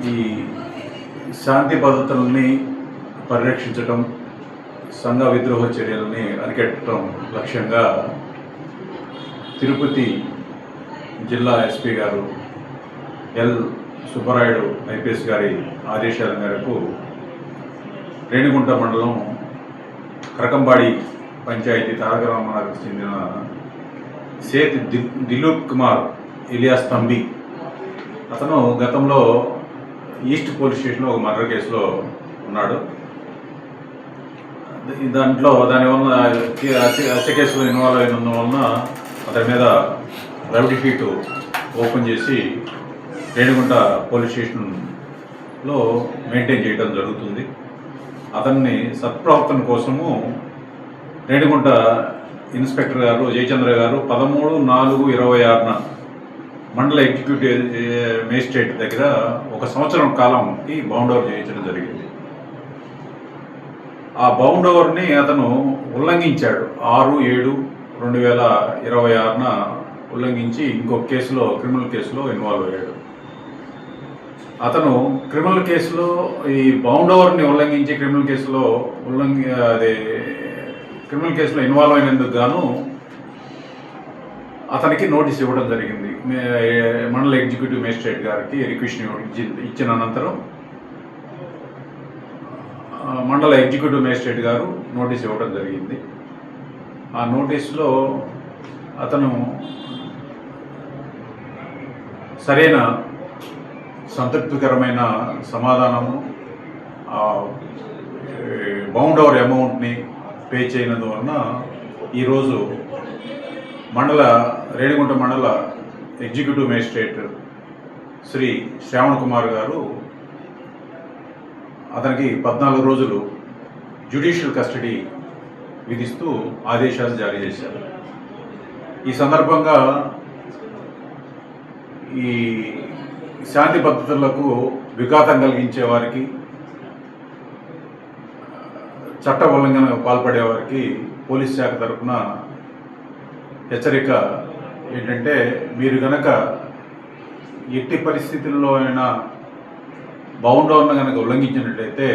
ఈ శాంతి భద్రతల్ని పరిరక్షించటం, సంఘ విద్రోహ చర్యలని అరికట్టడం లక్ష్యంగా తిరుపతి జిల్లా ఎస్పీ గారు ఎల్ సుబ్బరాయుడు ఐపీఎస్ గారి ఆదేశాల మేరకు రేణిగుంట మండలం కరకంబాడి పంచాయతీ తారక రామనగర్కు చెందిన సేత్ దిలీప్ కుమార్ ఇలియాస్ తంబి అతను గతంలో ఈస్ట్ పోలీస్ స్టేషన్లో ఒక మర్డర్ కేసులో ఉన్నాడు. దానివల్ల హత్య కేసులో ఇన్వాల్వ్ అయినందువలన అతని మీద రౌడీ షీటు ఓపెన్ చేసి రేణిగుంట పోలీస్ స్టేషన్లో మెయింటైన్ చేయడం జరుగుతుంది. అతన్ని సత్ప్రవర్తన కోసము రేణిగుంట ఇన్స్పెక్టర్ గారు జయచంద్ర గారు 13/4/26న మండల ఎగ్జిక్యూటివ్ మేజిస్ట్రేట్ దగ్గర 1 సంవత్సరం కాలంకి బౌండ్ ఓవర్ చేయించడం జరిగింది. ఆ బౌండ్ ఓవర్ని అతను ఉల్లంఘించాడు. 6/7/2026న ఉల్లంఘించి ఇంకొక కేసులో క్రిమినల్ కేసులో ఇన్వాల్వ్ అయ్యాడు. అతను క్రిమినల్ కేసులో ఈ బౌండ్ ఓవర్ని ఉల్లంఘించి క్రిమినల్ కేసులో ఇన్వాల్వ్ అయినందుకు గాను అతనికి నోటీస్ ఇవ్వడం జరిగింది. మండల ఎగ్జిక్యూటివ్ మేజిస్ట్రేట్ గారికి రిక్వెస్ట్ ఇచ్చిన అనంతరం మండల ఎగ్జిక్యూటివ్ మేజిస్ట్రేట్ గారు నోటీస్ ఇవ్వడం జరిగింది. ఆ నోటీసులో అతను సరైన సంతృప్తికరమైన సమాధానము, బౌండ్ ఓవర్ అమౌంట్ని పే చేయనందువలన ఈరోజు రేణిగుంట మండల ఎగ్జిక్యూటివ్ మేజిస్ట్రేట్ శ్రీ శ్రావణ్ కుమార్ గారు అతనికి 14 రోజులు జ్యుడిషియల్ కస్టడీ విధిస్తూ ఆదేశాలు జారీ చేశారు. ఈ సందర్భంగా ఈ శాంతి భద్రతలకు విఘాతం కలిగించే వారికి, చట్ట ఉల్లంఘనకు పాల్పడే వారికి పోలీస్ శాఖ తరఫున హెచ్చరిక ఏంటంటే, మీరు కనుక ఎట్టి పరిస్థితుల్లో అయినా బౌండ్ ఓవర్ను కనుక ఉల్లంఘించినట్లయితే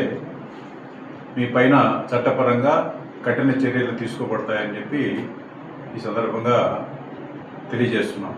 మీ పైన చట్టపరంగా కఠిన చర్యలు తీసుకోబడతాయని చెప్పి ఈ సందర్భంగా తెలియజేస్తున్నాం.